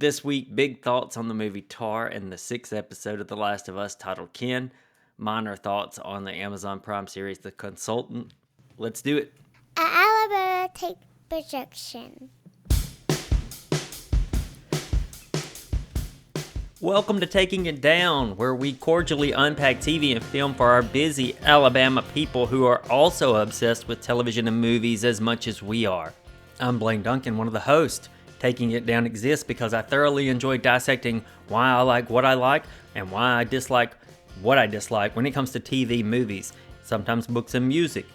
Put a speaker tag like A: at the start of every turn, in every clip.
A: This week, big thoughts on the movie Tar and the 6th episode of The Last of Us titled Kin. Minor thoughts on the Amazon Prime series The Consultant. Let's do it.
B: Alabama take projection.
A: Welcome to Taking It Down, where we cordially unpack TV and film for our busy Alabama people who are also obsessed with television and movies as much as we are. I'm Blaine Duncan, one of the hosts. Taking It Down exists because I thoroughly enjoy dissecting why I like what I like and why I dislike what I dislike when it comes to TV, movies, sometimes books and music.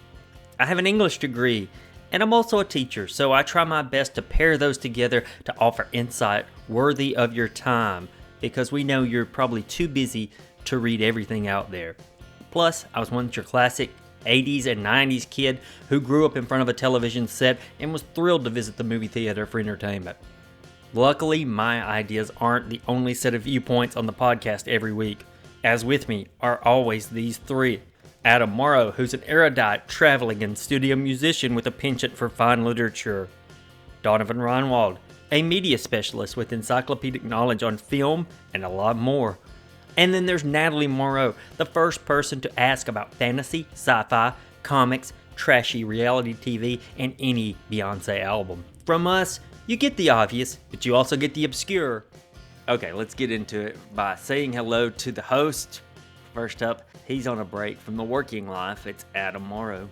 A: I have an English degree, and I'm also a teacher, so I try my best to pair those together to offer insight worthy of your time, because we know you're probably too busy to read everything out there. Plus, I was once your classic 80s and 90s kid who grew up in front of a television set and was thrilled to visit the movie theater for entertainment. Luckily, my ideas aren't the only set of viewpoints on the podcast every week. As with me are always these three. Adam Morrow, who's an erudite, traveling and studio musician with a penchant for fine literature. Donovan Reinwald, a media specialist with encyclopedic knowledge on film and a lot more. And then there's Natalie Morrow, the first person to ask about fantasy, sci-fi, comics, trashy reality TV, and any Beyonce album. From us, you get the obvious, but you also get the obscure. Okay, let's get into it by saying hello to the host. First up, he's on a break from the working life. It's Adam Morrow.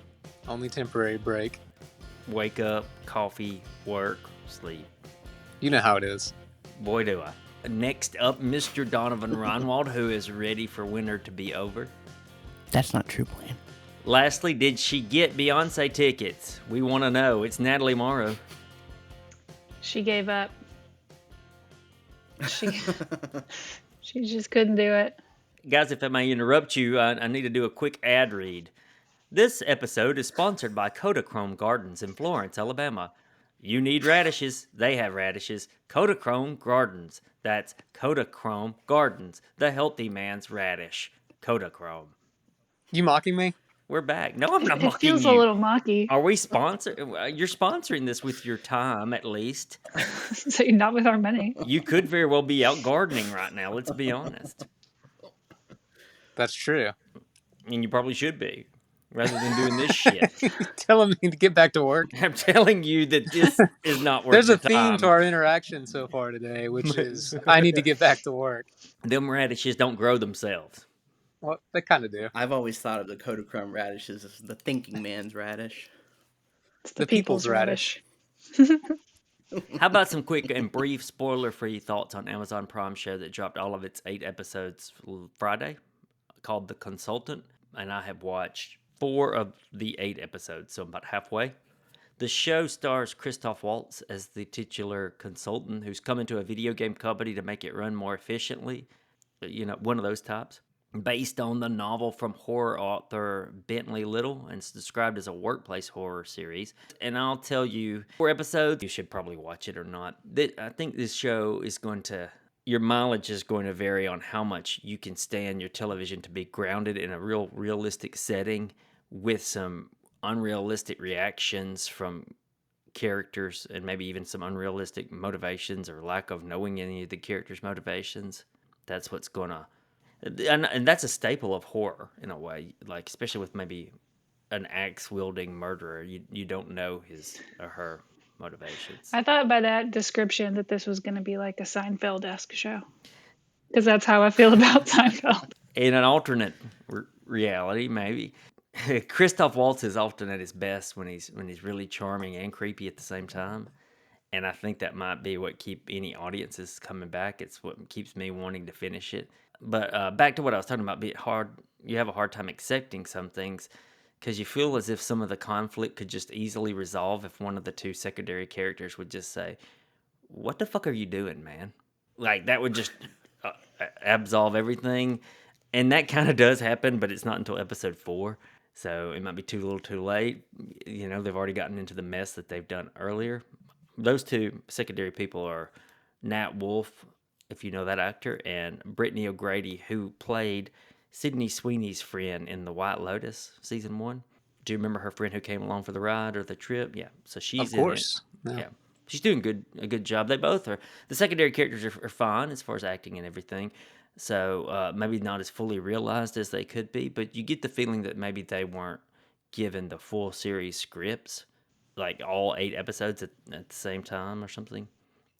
C: Only temporary break.
A: Wake up, coffee, work, sleep.
C: You know how it is.
A: Boy, do I. Next up, Mr. Donovan Reinwald, who is ready for winter to be over.
D: That's not true, Blaine.
A: Lastly, did she get Beyonce tickets? We want to know. It's Natalie Morrow.
E: She gave up. She just couldn't do it.
A: Guys, if I may interrupt you, I need to do a quick ad read. This episode is sponsored by Kodachrome Gardens in Florence, Alabama. You need radishes, they have radishes. Kodachrome Gardens. That's Kodachrome Gardens, the healthy man's radish. Kodachrome.
C: You mocking me?
A: We're back. No, I'm not
E: It
A: mocking
E: feels
A: you.
E: a little mocky.
A: Are we sponsored? You're sponsoring this with your time, at least.
E: So not with our money.
A: You could very well be out gardening right now, let's be honest.
C: That's true.
A: And you probably should be, rather than doing this shit.
C: Telling me to get back to work.
A: I'm telling you that this is not worth
C: There's
A: the
C: a theme
A: time.
C: to our interaction so far today, which is I need to get back to work.
A: Them radishes don't grow themselves.
C: Well, they kind of do.
D: I've always thought of the Kodachrome radishes as the thinking man's radish.
E: It's the people's radish.
A: How about some quick and brief spoiler-free thoughts on Amazon Prime show that dropped all of its 8 episodes Friday, called The Consultant, and I have watched 4 of the 8 episodes, so I'm about halfway. The show stars Christoph Waltz as the titular consultant who's come into a video game company to make it run more efficiently. You know, one of those types. Based on the novel from horror author Bentley Little, and it's described as a workplace horror series. And I'll tell you, 4 episodes, you should probably watch it or not. I think this show is going to, your mileage is going to vary on how much you can stand your television to be grounded in a real realistic setting with some unrealistic reactions from characters and maybe even some unrealistic motivations or lack of knowing any of the characters' motivations. That's what's going to... And that's a staple of horror in a way, like especially with maybe an axe-wielding murderer. You don't know his or her motivations.
E: I thought by that description that this was going to be like a Seinfeld-esque show. Because that's how I feel about Seinfeld.
A: In an alternate reality, maybe. Christoph Waltz is often at his best when he's really charming and creepy at the same time. And I think that might be what keep any audiences coming back. It's what keeps me wanting to finish it. But back to what I was talking about, you have a hard time accepting some things because you feel as if some of the conflict could just easily resolve if one of the 2 secondary characters would just say, "What the fuck are you doing, man?" Like, that would just absolve everything. And that kind of does happen, but it's not until episode 4. So it might be too little too late. You know, they've already gotten into the mess that they've done earlier. Those 2 secondary people are Nat Wolff, if you know that actor, and Brittany O'Grady, who played Sydney Sweeney's friend in The White Lotus, season 1. Do you remember her friend who came along for the ride or the trip? Yeah, so she's
C: Of course.
A: in it.
C: Yeah.
A: She's doing a good job. They both are. The secondary characters are fine as far as acting and everything. So maybe not as fully realized as they could be, but you get the feeling that maybe they weren't given the full series scripts, like all 8 episodes at the same time or something.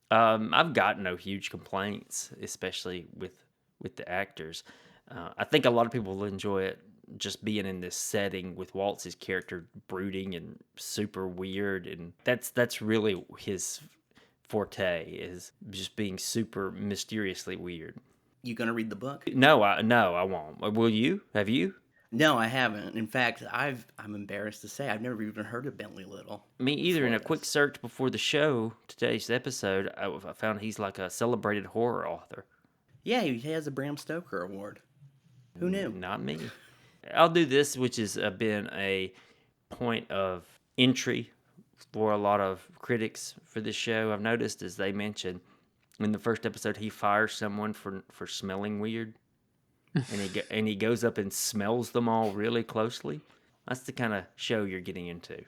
A: I've got no huge complaints, especially with the actors. I think a lot of people will enjoy it just being in this setting with Waltz's character brooding and super weird, and that's really his forte, is just being super mysteriously weird.
D: You gonna read the book?
A: No, I won't. Will you? Have you?
D: No, I haven't. In fact, I'm embarrassed to say I've never even heard of Bentley Little.
A: Me either. In
D: before
A: a quick
D: this.
A: search before the show, today's episode, I found he's like a celebrated horror author.
D: Yeah, he has a Bram Stoker award. Who knew?
A: Not me. I'll do this, which has been a point of entry for a lot of critics for this show. I've noticed, as they mentioned in the first episode, he fires someone for smelling weird, and he goes up and smells them all really closely. That's the kind of show you're getting into.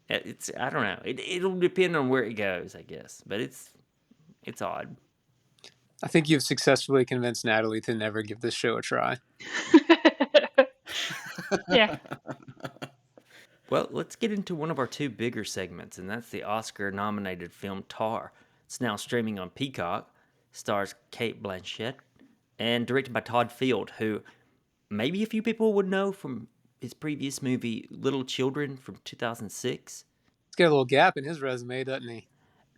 A: It's I don't know. It'll depend on where it goes, I guess, but it's odd.
C: I think you've successfully convinced Natalie to never give this show a try.
E: Yeah.
A: Well, let's get into one of our 2 bigger segments, and that's the Oscar-nominated film Tar. It's now streaming on Peacock, stars Cate Blanchett, and directed by Todd Field, who maybe a few people would know from his previous movie Little Children from 2006.
C: He's got a little gap in his resume, doesn't he?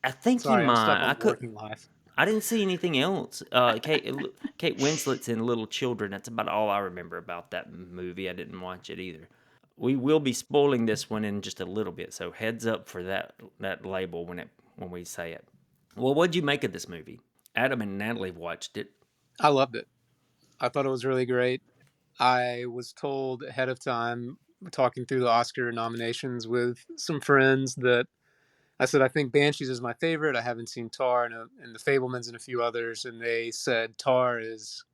A: I think
C: Sorry,
A: he
C: I'm stuck
A: might.
C: on working life.
A: I didn't see anything else. Kate Winslet's in Little Children. That's about all I remember about that movie. I didn't watch it either. We will be spoiling this one in just a little bit, so heads up for that label when we say it. Well, what'd you make of this movie? Adam and Natalie watched it.
C: I loved it. I thought it was really great. I was told ahead of time, talking through the Oscar nominations with some friends, that I said, I think Banshees is my favorite. I haven't seen Tar and The Fablemans and a few others, and they said, Tar is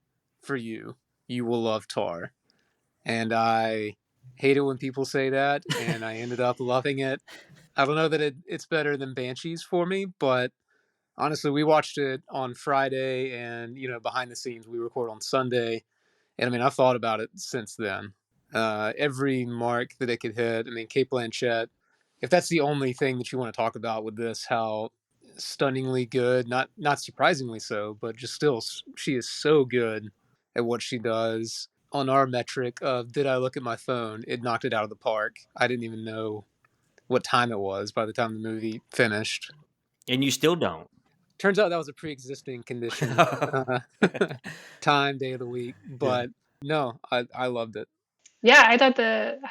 C: for you. You will love Tar. And I hate it when people say that, and I ended up loving it. I don't know that it's better than Banshees for me, but honestly, we watched it on Friday, and, behind the scenes, we record on Sunday. And I mean, I've thought about it since then. Every mark that it could hit. I mean, Cate Blanchett, if that's the only thing that you want to talk about with this, how stunningly good, not surprisingly so, but just still, she is so good at what she does. On our metric of did I look at my phone, it knocked it out of the park. I didn't even know what time it was by the time the movie finished.
A: And you still don't.
C: Turns out that was a pre-existing condition. Time, day of the week. But no, I loved it.
E: Yeah, I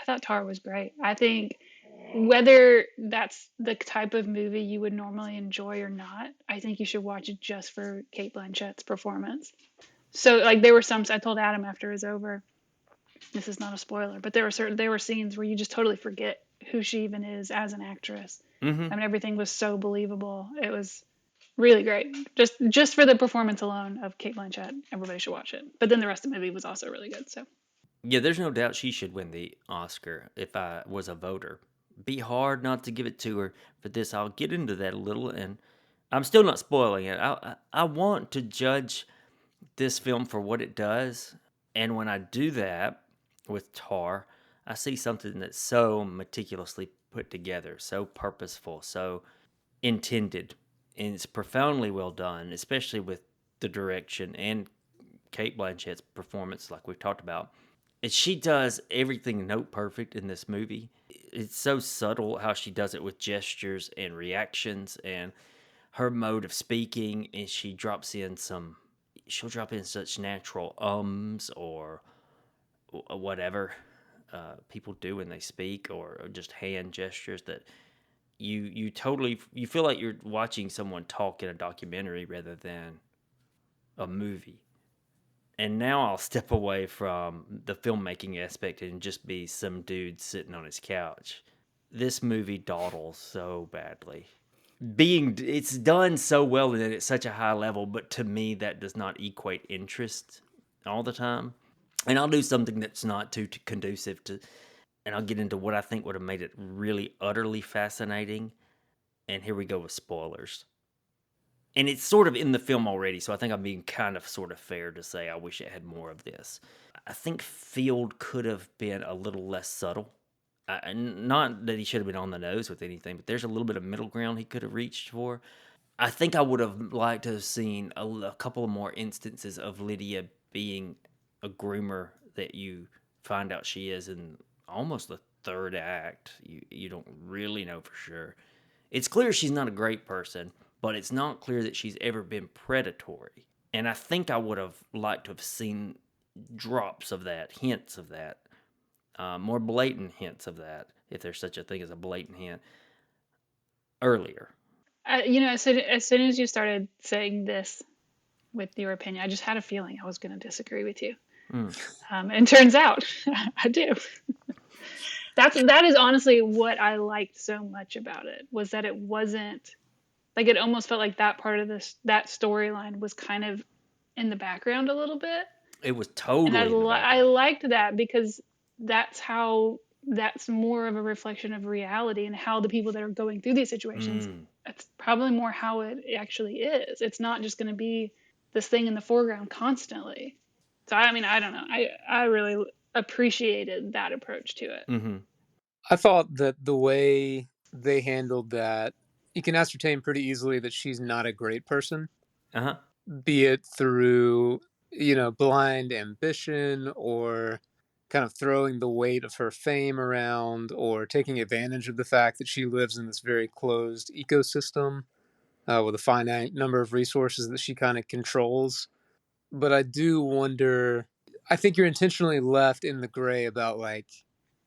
E: thought Tar was great. I think whether that's the type of movie you would normally enjoy or not, I think you should watch it just for Cate Blanchett's performance. So like there were I told Adam after it was over, this is not a spoiler, but there were scenes where you just totally forget who she even is as an actress.
A: Mm-hmm.
E: I mean, everything was so believable. It was really great. Just for the performance alone of Cate Blanchett, everybody should watch it. But then the rest of the movie was also really good. So
A: Yeah, there's no doubt she should win the Oscar if I was a voter. Be hard not to give it to her for this. I'll get into that a little, and I'm still not spoiling it. I want to judge this film for what it does, and when I do that with Tar, I see something that's so meticulously put together, so purposeful, so intended, and it's profoundly well done, especially with the direction and Cate Blanchett's performance, like we've talked about. And she does everything note perfect in this movie. It's so subtle how she does it with gestures and reactions and her mode of speaking, and she'll drop in such natural or whatever people do when they speak, or just hand gestures, that you feel like you're watching someone talk in a documentary rather than a movie. And now I'll step away from the filmmaking aspect and just be some dude sitting on his couch. This movie dawdles so badly. It's done so well and at such a high level, but to me that does not equate interest all the time. And I'll do something that's not too conducive to, and I'll get into what I think would have made it really utterly fascinating. And here we go with spoilers. And it's sort of in the film already, so I think I'm being kind of sort of fair to say I wish it had more of this. I think Field could have been a little less subtle. Not that he should have been on the nose with anything, but there's a little bit of middle ground he could have reached for. I think I would have liked to have seen a couple of more instances of Lydia being a groomer that you find out she is in almost the third act. You don't really know for sure. It's clear she's not a great person, but it's not clear that she's ever been predatory. And I think I would have liked to have seen drops of that, hints of that, more blatant hints of that, if there's such a thing as a blatant hint, earlier.
E: As soon as you started saying this with your opinion, I just had a feeling I was going to disagree with you. And turns out I do. That is honestly what I liked so much about it, was that it wasn't like, it almost felt like that part of that storyline was kind of in the background a little bit.
A: It was
E: And
A: totally in the
E: I
A: background.
E: liked that, because that's more of a reflection of reality and how the people that are going through these situations, that's probably more how it actually is. It's not just going to be this thing in the foreground constantly. So, I mean, I don't know. I really appreciated that approach to it.
C: I thought that the way they handled that, you can ascertain pretty easily that she's not a great person, be it through, blind ambition, or kind of throwing the weight of her fame around, or taking advantage of the fact that she lives in this very closed ecosystem with a finite number of resources that she kind of controls. But I do wonder, I think you're intentionally left in the gray about, like,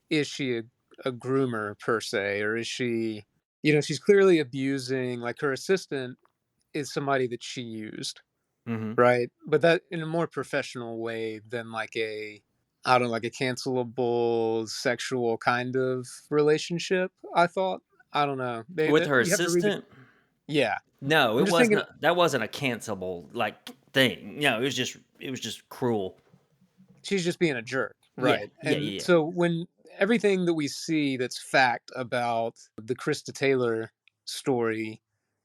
C: is she a groomer per se, or is she, she's clearly abusing, like, her assistant is somebody that she used, right? But that in a more professional way than like I don't know, like a cancelable sexual kind of relationship. I thought, I don't know.
A: With her
C: You have to read the,
A: assistant?
C: yeah.
A: No,
C: I'm
A: it
C: just
A: was
C: thinking
A: not. That wasn't a cancelable like thing. No, it was just cruel.
C: she's just being a jerk,
A: Yeah,
C: right?
A: yeah,
C: And
A: yeah, yeah.
C: so when everything that we see that's fact about the Krista Taylor story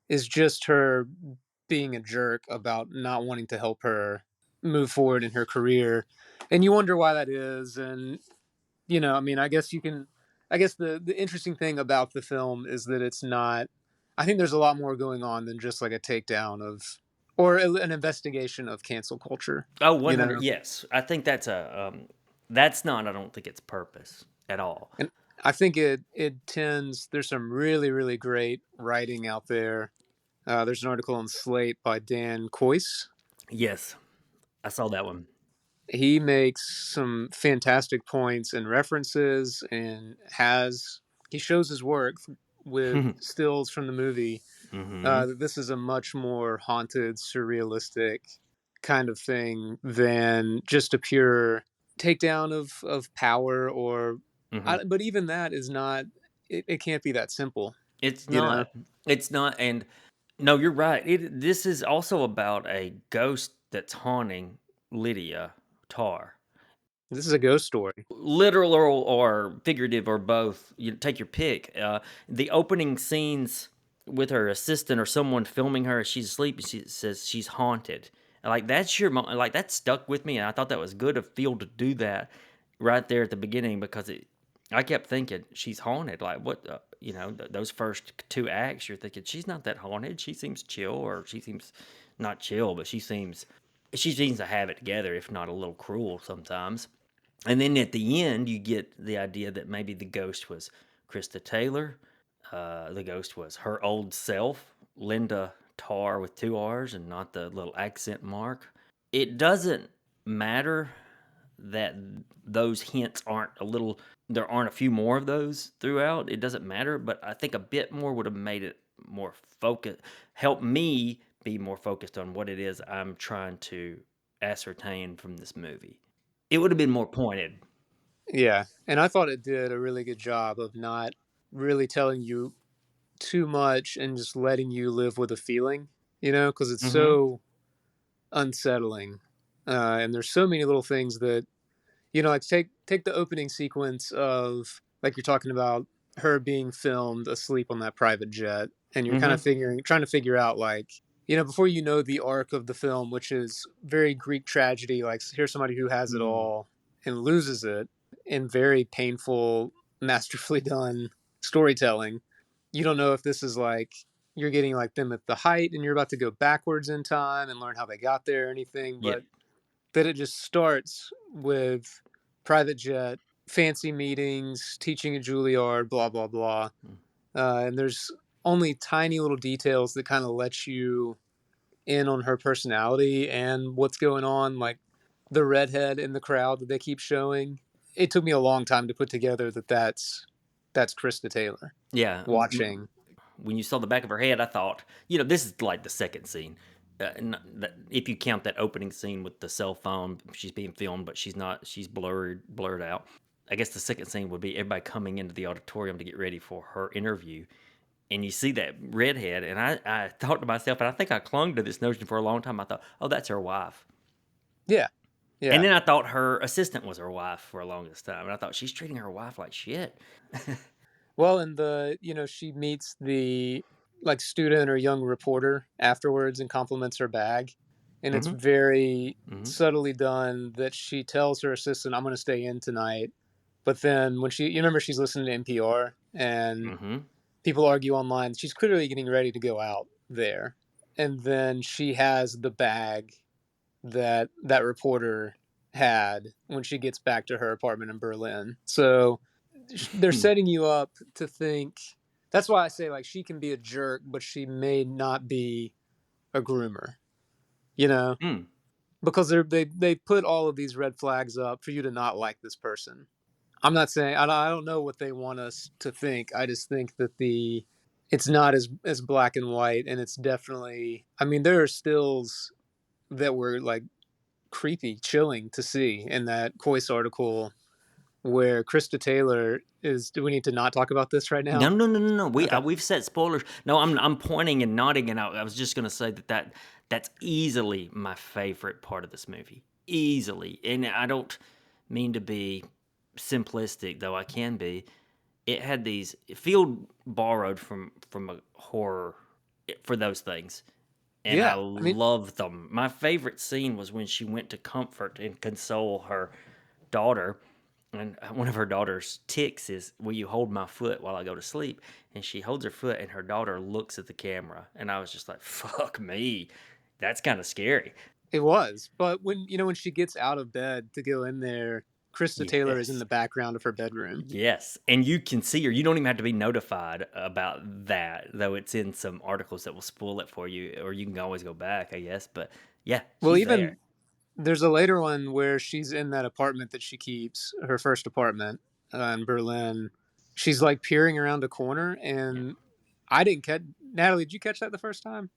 C: is just her being a jerk about not wanting to help her move forward in her career, and you wonder why that is. And I mean, I guess the interesting thing about the film is that it's not, I think there's a lot more going on than just like a takedown of, or an investigation of cancel culture.
A: Oh, 100. Yes, I think that's not. I don't think it's purpose at all.
C: And I think it tends, there's some really, really great writing out there. There's an article on Slate by Dan Coyce.
A: Yes, I saw that one.
C: He makes some fantastic points and references, and he shows his work with stills from the movie. That this is a much more haunted, surrealistic kind of thing than just a pure takedown of power, or but even that is not, it can't be that simple.
A: It's
C: you know
A: not. It's not. And no, you're right. This is also about a ghost that's haunting Lydia Tarr.
C: this is a ghost story.
A: Literal or figurative or both. You take your pick. The opening scenes with her assistant or someone filming her as she's asleep, and she says she's haunted. Like that's like that stuck with me, and I thought that was good of Field to do that right there at the beginning, because I kept thinking she's haunted. Like what, those first two acts, you're thinking she's not that haunted. She seems chill, or she seems not chill, but she seems to have it together, if not a little cruel sometimes. And then at the end, you get the idea that maybe the ghost was Krista Taylor. The ghost was her old self, Linda Tarr with two R's and not the little accent mark. It doesn't matter that those hints there aren't a few more of those throughout. It doesn't matter, but I think a bit more would have made it more focused, help me be more focused on what it is I'm trying to ascertain from this movie. It would have been more pointed.
C: Yeah, and I thought it did a really good job of not really telling you too much and just letting you live with a feeling, because it's so unsettling. And there's so many little things that, like take the opening sequence of, like you're talking about, her being filmed asleep on that private jet. and you're kind of trying to figure out, like, before you know the arc of the film, which is very Greek tragedy, like here's somebody who has it all and loses it in very painful, masterfully done storytelling. You don't know if this is like you're getting like them at the height and you're about to go backwards in time and learn how they got there or anything,
A: Yeah.
C: but that it just starts with private jet, fancy meetings, teaching at Juilliard, blah, blah, blah. And there's only tiny little details that kind of let you in on her personality and what's going on, like the redhead in the crowd that they keep showing. It took me a long time to put together that's Krista Taylor
A: Yeah.
C: watching.
A: When you saw the back of her head, I thought, this is like the second scene. If you count that opening scene with the cell phone, she's being filmed, but she's not. She's blurred out. I guess the second scene would be everybody coming into the auditorium to get ready for her interview. And you see that redhead, and I thought to myself, and I think I clung to this notion for a long time. I thought, oh, that's her wife.
C: Yeah. Yeah.
A: And then I thought her assistant was her wife for the longest time. And I thought, she's treating her wife like shit.
C: Well, and she meets the like student or young reporter afterwards and compliments her bag. And it's very subtly done that she tells her assistant, I'm going to stay in tonight. But then when you remember she's listening to NPR and people argue online, she's clearly getting ready to go out there. And then she has the bag that reporter had when she gets back to her apartment in Berlin. So they're setting you up to think. That's why I say, like, she can be a jerk, but she may not be a groomer, because they put all of these red flags up for you to not like this person. I'm not saying I don't know what they want us to think. I just think that it's not as black and white, and it's definitely. I mean, there are stills that were like creepy, chilling to see in that Kois article where Krista Taylor is. Do we need to not talk about this right now?
A: No.
C: Okay.
A: We've set spoilers. No, I'm pointing and nodding, and I was just gonna say that's easily my favorite part of this movie. Easily, and I don't mean to be simplistic, though I can be. It had these field borrowed from a horror for those things. And
C: Yeah,
A: I love them. My favorite scene was when she went to comfort and console her daughter. And one of her daughter's tics is, will you hold my foot while I go to sleep? And she holds her foot, and her daughter looks at the camera. And I was just like, fuck me. That's kind of scary.
C: It was. But when she gets out of bed to go in there, Krista Taylor is in the background of her bedroom.
A: Yes. And you can see her. You don't even have to be notified about that, though it's in some articles that will spoil it for you, or you can always go back, I guess. But yeah,
C: Well,
A: she's
C: even
A: there.
C: there's a later one where she's in that apartment that she keeps, her first apartment in Berlin. She's like peering around a corner, and I didn't catch. Natalie, did you catch that the first time?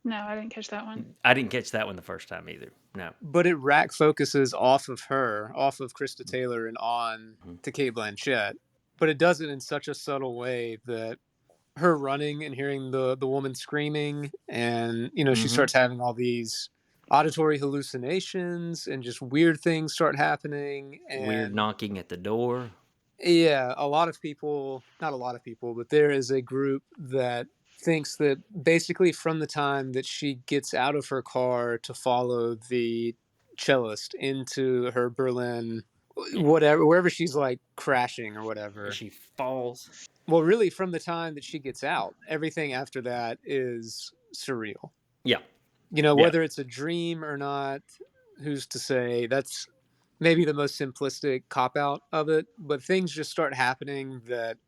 E: No, I didn't catch that one.
A: I didn't catch that one the first time either. No.
C: But it rack focuses off of Krista Taylor, and on to Cate Blanchett. But it does it in such a subtle way that her running and hearing the woman screaming, and she starts having all these auditory hallucinations, and just weird things start happening, and
A: Weird knocking at the door.
C: Yeah, not a lot of people, but there is a group that thinks that basically from the time that she gets out of her car to follow the cellist into her Berlin, wherever she's like crashing or whatever.
A: She falls.
C: Well, really, from the time that she gets out, everything after that is surreal.
A: Yeah.
C: Whether it's a dream or not, who's to say? That's maybe the most simplistic cop-out of it, but things just start happening that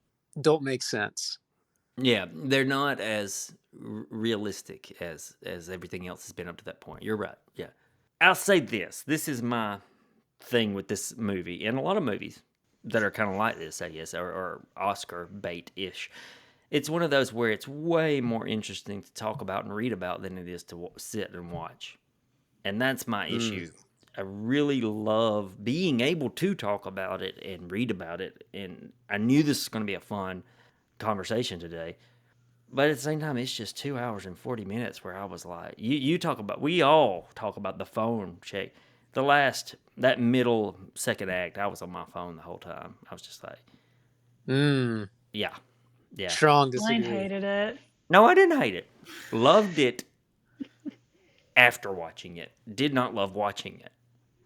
C: don't make sense.
A: Yeah, they're not as realistic as everything else has been up to that point. You're right. Yeah. I'll say this. This is my thing with this movie, and a lot of movies that are kind of like this, I guess, or Oscar bait-ish. It's one of those where it's way more interesting to talk about and read about than it is to sit and watch. And that's my issue. I really love being able to talk about it and read about it. And I knew this was going to be a fun conversation today. But at the same time, it's just 2 hours and 40 minutes where I was like, we all talk about the phone check. That middle second act, I was on my phone the whole time. I was just like, yeah.
C: Strong
E: Blaine
C: disagree.
E: hated it.
A: No, I didn't hate it. Loved it after watching it. Did not love watching it.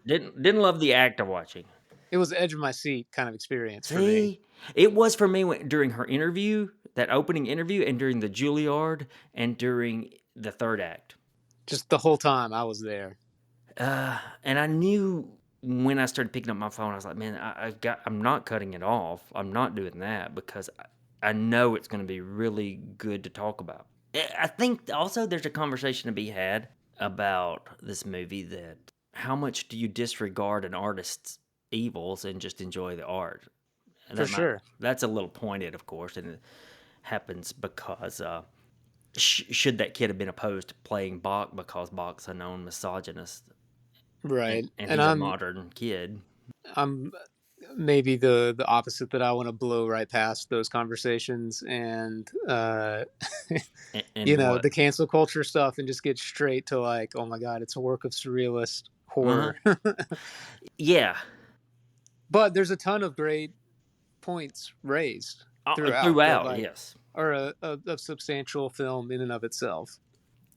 A: Didn't love the act of watching.
C: It was edge of my seat kind of experience for me.
A: See, it was for me during her interview, that opening interview, and during the Juilliard, and during the third act.
C: Just the whole time I was there.
A: And I knew when I started picking up my phone, I was like, man, I'm not cutting it off. I'm not doing that because I know it's going to be really good to talk about. I think also there's a conversation to be had about this movie, that how much do you disregard an artist's evils and just enjoy the art? And
C: For sure.
A: That's a little pointed, of course, and it happens because should that kid have been opposed to playing Bach because Bach's a known misogynist,
C: Right.
A: and he's a modern kid?
C: I'm maybe the opposite, that I want to blow right past those conversations and you know,
A: what?
C: the cancel culture stuff, and just get straight to like, oh my god, it's a work of surrealist horror.
A: Yeah.
C: But there's a ton of great points raised throughout that, like,
A: yes.
C: are a substantial film in and of itself.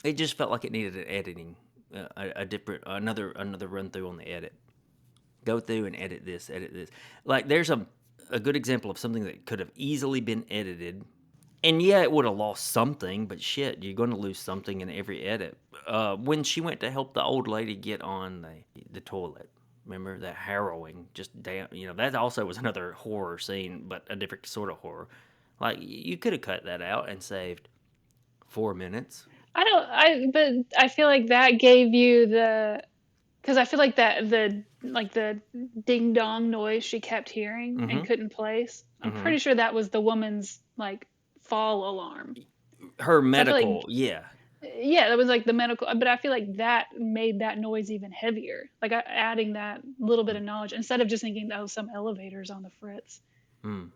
A: It just felt like it needed an editing, another run through on the edit. Go through and edit this. Like, there's a good example of something that could have easily been edited, and yeah, it would have lost something, but shit, you're going to lose something in every edit. When she went to help the old lady get on the toilet, remember that harrowing, just damn, that also was another horror scene, but a different sort of horror. Like, you could have cut that out and saved 4 minutes.
E: But I feel like that gave you because I feel like that the ding dong noise she kept hearing and couldn't place. I'm pretty sure that was the woman's like fall alarm.
A: Her medical, yeah.
E: Yeah, that was like the medical, but I feel like that made that noise even heavier. Like adding that little bit of knowledge instead of just thinking, oh, some elevators on the fritz.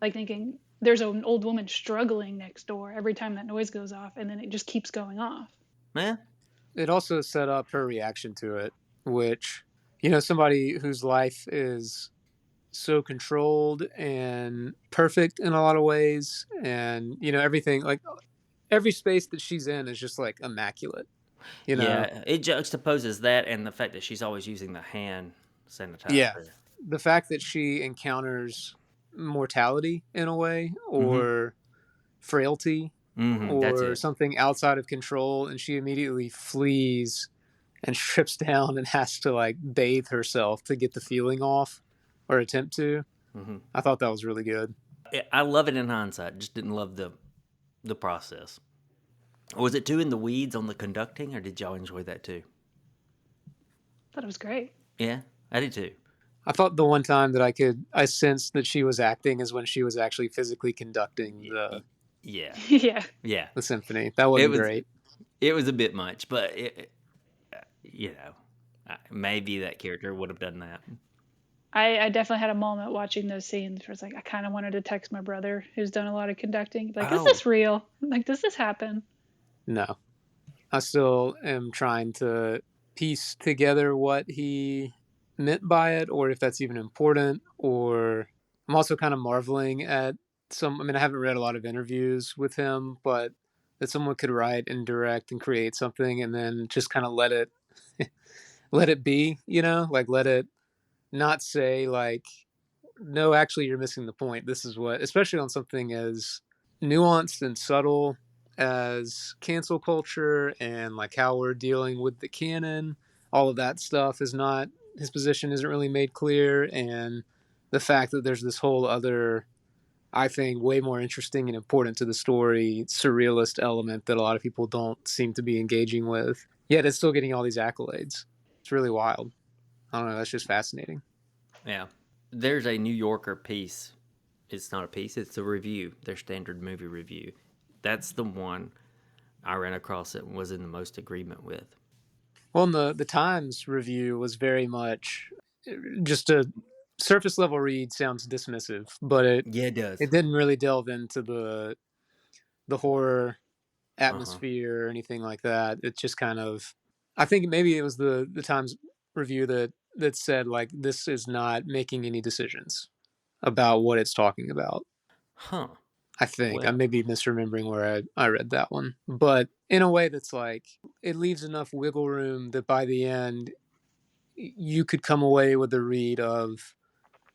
E: Like thinking there's an old woman struggling next door every time that noise goes off, and then it just keeps going off.
A: Yeah.
C: It also set up her reaction to it, which, somebody whose life is so controlled and perfect in a lot of ways, and everything, like every space that she's in is just like immaculate.
A: Yeah, it juxtaposes that and the fact that she's always using the hand sanitizer.
C: Yeah, the fact that she encounters mortality in a way, or frailty, or something outside of control, and she immediately flees and strips down and has to like bathe herself to get the feeling off, or attempt to. I thought that was really good.
A: I love it in hindsight. Just didn't love the process. Was it too in the weeds on the conducting, or did y'all enjoy that too?
E: I thought it was great.
A: Yeah, I did too.
C: I thought the one time that I sensed that she was acting is when she was actually physically conducting the
E: the
C: symphony. That wasn't great.
A: It was a bit much, but maybe that character would have done that.
E: I definitely had a moment watching those scenes where it's like I kind of wanted to text my brother, who's done a lot of conducting, like, is this real? Like, does this happen?
C: No, I still am trying to piece together what he meant by it, or if that's even important. Or I'm also kind of marveling at I haven't read a lot of interviews with him, but that someone could write and direct and create something and then just kind of let it be, like let it not say like, no, actually you're missing the point. This is what, especially on something as nuanced and subtle as cancel culture and like how we're dealing with the canon, all of that stuff is not, his position isn't really made clear. And the fact that there's this whole other, I think, way more interesting and important to the story, surrealist element that a lot of people don't seem to be engaging with, yet it's still getting all these accolades. It's really wild. I don't know, that's just fascinating.
A: Yeah. There's a New Yorker piece. It's not a piece, it's a review, their standard movie review. That's the one I ran across that was in the most agreement with.
C: Well, the Times review was very much just a surface level read. Sounds dismissive, but it
A: does.
C: It didn't really delve into the horror atmosphere or anything like that. It's just kind of, I think maybe it was the Times review that said like, this is not making any decisions about what it's talking about.
A: Huh.
C: I think I
A: Well,
C: may be misremembering where I read that one, but in a way that's like it leaves enough wiggle room that by the end you could come away with the read of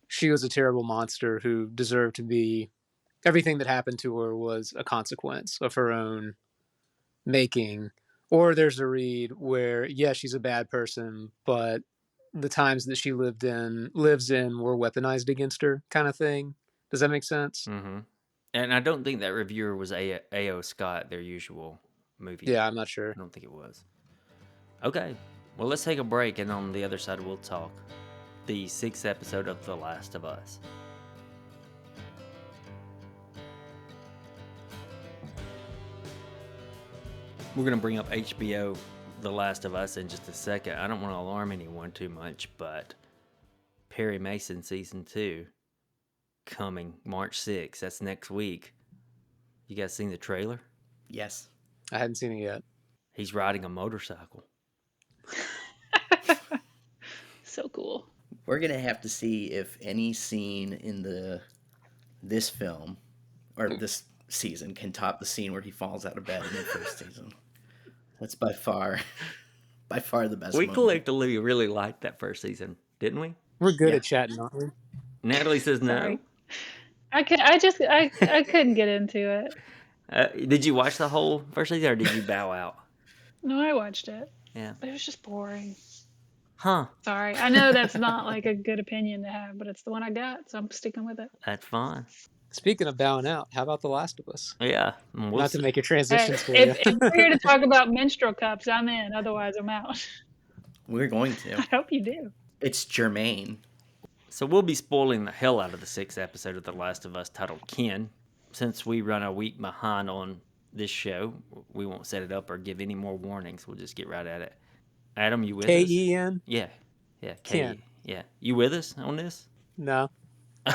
C: she was a terrible monster who deserved to be everything that happened to her was a consequence of her own making. Or there's a read where yeah, she's a bad person, but the times that she lives in were weaponized against her, kind of thing. Does that make sense?
A: mm-hmm. And I don't think that reviewer was A.O. Scott, their usual movie.
C: Yeah, I'm not sure.
A: I don't think it was. Okay, well, let's take a break, and on the other side, we'll talk the 6th episode of The Last of Us. We're going to bring up HBO The Last of Us in just a second. I don't want to alarm anyone too much, but Perry Mason Season 2 coming March 6th. That's next week. You guys seen the trailer?
D: Yes.
C: I hadn't seen it yet.
A: He's riding a motorcycle.
E: So cool.
D: We're gonna have to see if any scene in this film or this season can top the scene where he falls out of bed in the first season. That's by far the best.
A: We
D: moment.
A: collectively really liked that first season, didn't we?
C: We're good
D: Yeah.
C: at chatting, aren't we?
A: Natalie says no.
E: Sorry. I couldn't get into it.
A: Did you watch the whole first season, or did you bow out?
E: No, I watched it.
A: Yeah.
E: But it was just boring.
A: Huh.
E: Sorry. I know that's not like a good opinion to have, but it's the one I got, so I'm sticking with it.
A: That's fine.
C: Speaking of bowing out, how about The Last of Us?
A: Yeah. We'll
C: Not to
A: see.
C: make your
E: Hey,
C: transitions for
E: if
C: you.
E: we're here to talk about menstrual cups, I'm in. Otherwise, I'm out.
D: We're going
E: I
D: to.
E: hope you do.
D: It's germane.
A: So we'll be spoiling the hell out of the 6th episode of The Last of Us titled Ken. Since we run a week behind on this show, we won't set it up or give any more warnings. We'll just get right at it. Adam, you with us?
C: Ken?
A: Yeah. Yeah.
C: Ken.
A: Yeah. You with us on this?
C: No.
A: All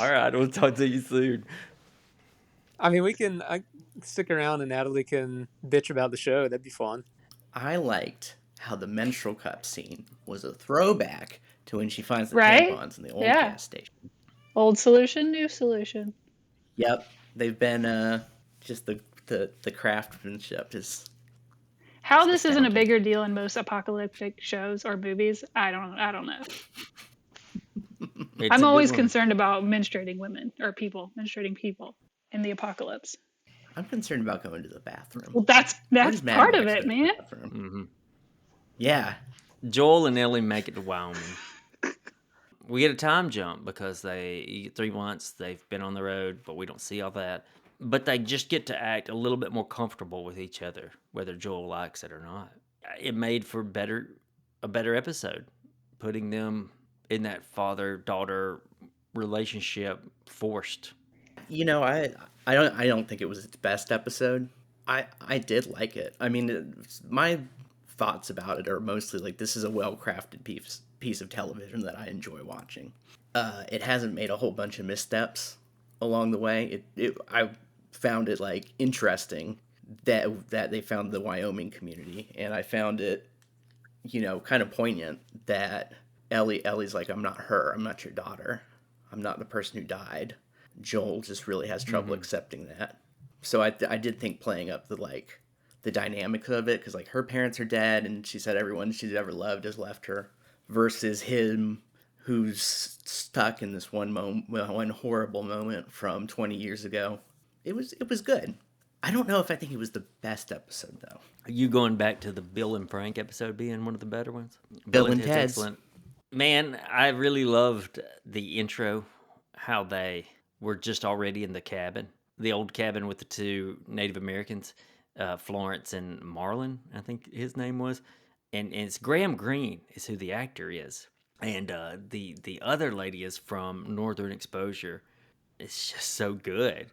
A: right. We'll talk to you soon.
C: I mean, I stick around and Natalie can bitch about the show. That'd be fun.
D: I liked how the menstrual cup scene was a throwback to when she finds the
E: Right?
D: tampons in the old
E: Yeah.
D: gas station.
E: Old solution, new solution.
D: Yep, they've been just the craftsmanship is.
E: How
D: It's
E: this isn't a
D: astounding.
E: bigger deal in most apocalyptic shows or movies, I don't know.
A: It's a
E: I'm
A: good
E: always
A: one.
E: concerned about menstruating women or menstruating people in the apocalypse.
D: I'm concerned about going to the bathroom.
E: Well, that's
D: Where's Mad
E: part of
D: Max
E: it,
D: go to the
E: man.
D: bathroom?
A: Mhm.
D: Yeah,
A: Joel and Ellie make it to Wyoming. We get a time jump because 3 months they've been on the road, but we don't see all that. But they just get to act a little bit more comfortable with each other, whether Joel likes it or not. It made for a better episode, putting them in that father-daughter relationship forced.
D: you know, I don't think it was its best episode. I did like it. I mean, my thoughts about it are mostly like this is a well-crafted piece of television that I enjoy watching. It hasn't made a whole bunch of missteps along the way. I found it like interesting that they found the Wyoming community, and I found it, kind of poignant that Ellie's like, I'm not her, I'm not your daughter, I'm not the person who died. Joel just really has trouble accepting that. So I did think playing up the dynamics of it, because like her parents are dead, and she said everyone she's ever loved has left her, versus him who's stuck in this one horrible moment from 20 years ago. It was good. I don't know if I think it was the best episode though.
A: Are you going back to the Bill and Frank episode being one of the better ones?
D: Bill and Ted's.
A: excellent. Man, I really loved the intro, how they were just already in the cabin, the old cabin with the 2 Native Americans, Florence and Marlon, I think his name was. And it's Graham Greene is who the actor is. And the other lady is from Northern Exposure. It's just so good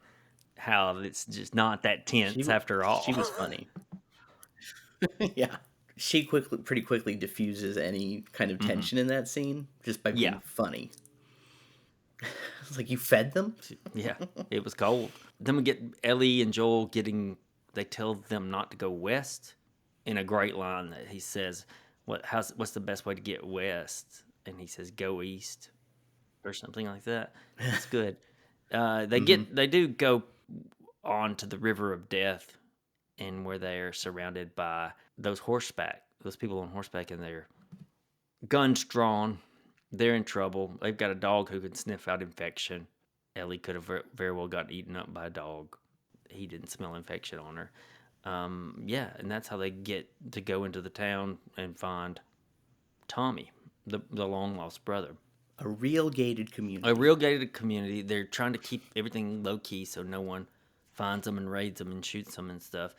A: how it's just not that tense after all.
D: She was funny. Yeah. She pretty quickly diffuses any kind of tension in that scene just by being funny. It's like, you fed them?
A: Yeah, it was cold. Then we get Ellie and Joel they tell them not to go west in a great line that he says, what's the best way to get west? And he says, go east. or something like that. It's good. They do go on to the River of Death, and where they are surrounded by those people on horseback, and their guns drawn. They're in trouble. They've got a dog who can sniff out infection. Ellie could have very well gotten eaten up by a dog. He didn't smell infection on her. Yeah, and that's how they get to go into the town and find Tommy, the long lost brother.
D: A real gated community.
A: A real gated community. They're trying to keep everything low key so no one finds them and raids them and shoots them and stuff.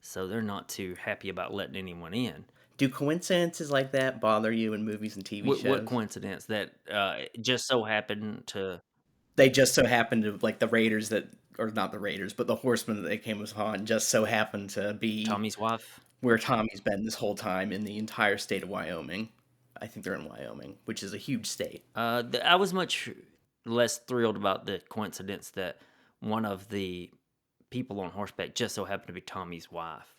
A: So they're not too happy about letting anyone in.
D: Do coincidences like that bother you in movies and TV shows?
A: What coincidence that just so happened to...
D: They just so happened to, like, the raiders that, or not the raiders, but the horsemen that they came upon just so happened to be
A: Tommy's wife?
D: Where Tommy's been this whole time in the entire state of Wyoming. I think they're in Wyoming, which is a huge state.
A: I was much less thrilled about the coincidence that one of the people on horseback just so happened to be Tommy's wife.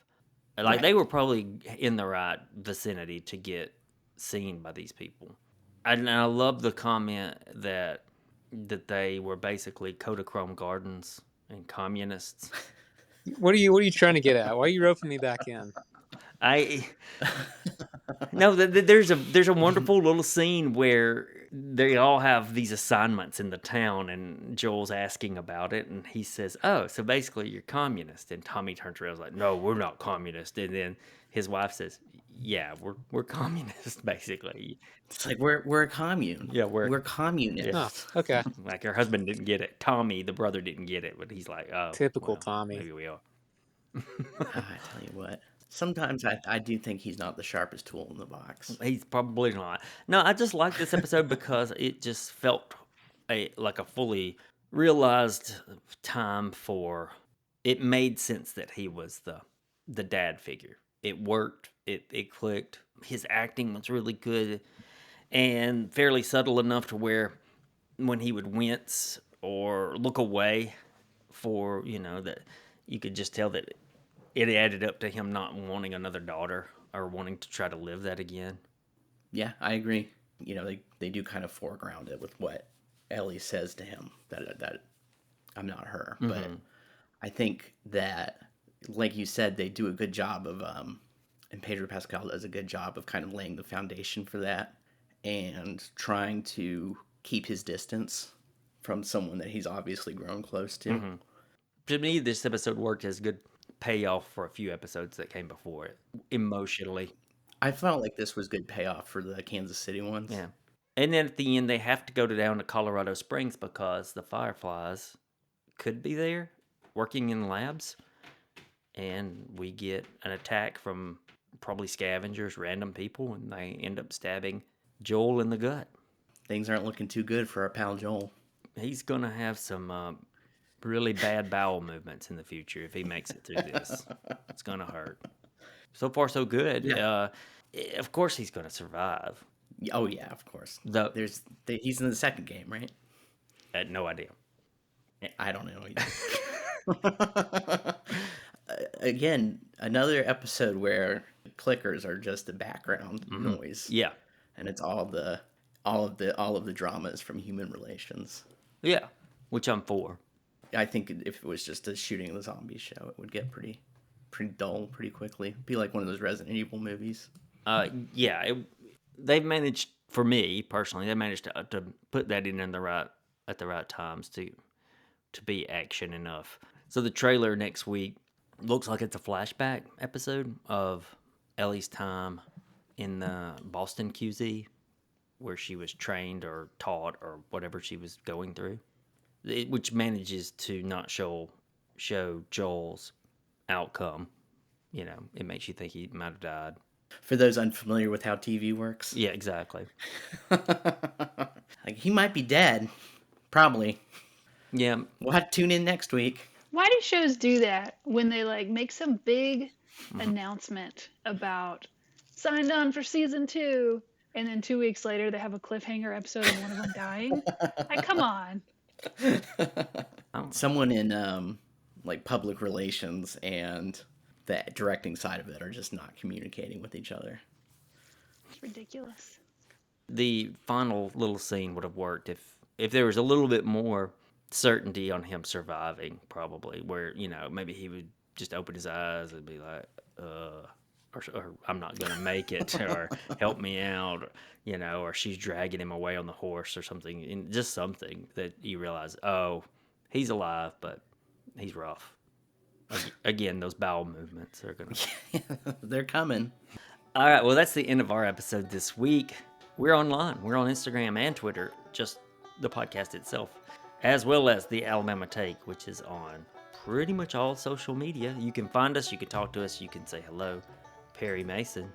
A: Like,
D: Right.
A: they were probably in the right vicinity to get seen by these people. And I love the comment that they were basically Kodachrome Gardens and communists.
C: What are you trying to get at? Why are you roping me back in?
A: No, there's a wonderful little scene where they all have these assignments in the town, and Joel's asking about it, and he says, "Oh, so basically you're communist." And Tommy turns around and is like, "No, we're not communist." And then his wife says, "Yeah, we're communist, basically."
D: It's like we're a commune.
A: Yeah,
D: we're communists.
C: Oh, okay.
A: Like, her husband didn't get it. Tommy, the brother, didn't get it, but he's like, "Oh,
C: Typical
A: well,
C: Tommy.
A: Maybe we are."
D: I tell you what. Sometimes I do think he's not the sharpest tool in the box.
A: He's probably not. No, I just like this episode because it just felt like a fully realized time for... It made sense that he was the dad figure. It worked. It clicked. His acting was really good and fairly subtle enough to where when he would wince or look away for, that you could just tell that it added up to him not wanting another daughter or wanting to try to live that again.
D: Yeah, I agree. They do kind of foreground it with what Ellie says to him, that I'm not her.
A: Mm-hmm.
D: But I think that, like you said, they do a good job of, and Pedro Pascal does a good job of kind of laying the foundation for that and trying to keep his distance from someone that he's obviously grown close to.
A: Mm-hmm. To me, this episode worked as good payoff for a few episodes that came before it, emotionally.
D: I felt like this was good payoff for the Kansas City ones.
A: Yeah. And then at the end, they have to go down to Colorado Springs because the Fireflies could be there working in labs. And we get an attack from probably scavengers, random people, and they end up stabbing Joel in the gut.
D: Things aren't looking too good for our pal Joel.
A: He's going to have some really bad bowel movements in the future if he makes it through this. It's going to hurt. So far, so good.
D: Yeah.
A: Of course he's going to survive.
D: Oh yeah, of course. He's in the second game, right?
A: I had no idea.
D: I don't know. Again, another episode where clickers are just the background noise.
A: Yeah.
D: And it's all of the dramas from human relations.
A: Yeah. Which I'm for.
D: I think if it was just a shooting of the zombie show, it would get pretty dull pretty quickly. It'd be like one of those Resident Evil movies.
A: They've managed, for me personally, they managed to put that in at the right times to be action enough. So the trailer next week looks like it's a flashback episode of Ellie's time in the Boston QZ, where she was trained or taught or whatever she was going through, which manages to not show Joel's outcome. It makes you think he might have died.
D: For those unfamiliar with how TV works.
A: Yeah, exactly.
D: Like, he might be dead. Probably.
A: Yeah.
D: We'll have to tune in next week.
E: Why do shows do that when they make some big announcement about signed on for season 2, and then 2 weeks later they have a cliffhanger episode of one of them dying? Come on.
D: Someone in public relations and the directing side of it are just not communicating with each other.
E: It's ridiculous.
A: The final little scene would have worked if if there was a little bit more certainty on him surviving, probably, where, maybe he would just open his eyes and be like, or I'm not going to make it, or help me out, or she's dragging him away on the horse or something, and just something that you realize, oh, he's alive, but he's rough. Again, those bowel movements are going to...
D: They're coming.
A: All right, well, that's the end of our episode this week. We're online. We're on Instagram and Twitter, just the podcast itself, as well as the Alabama Take, which is on pretty much all social media. You can find us, you can talk to us, you can say hello. Perry Mason.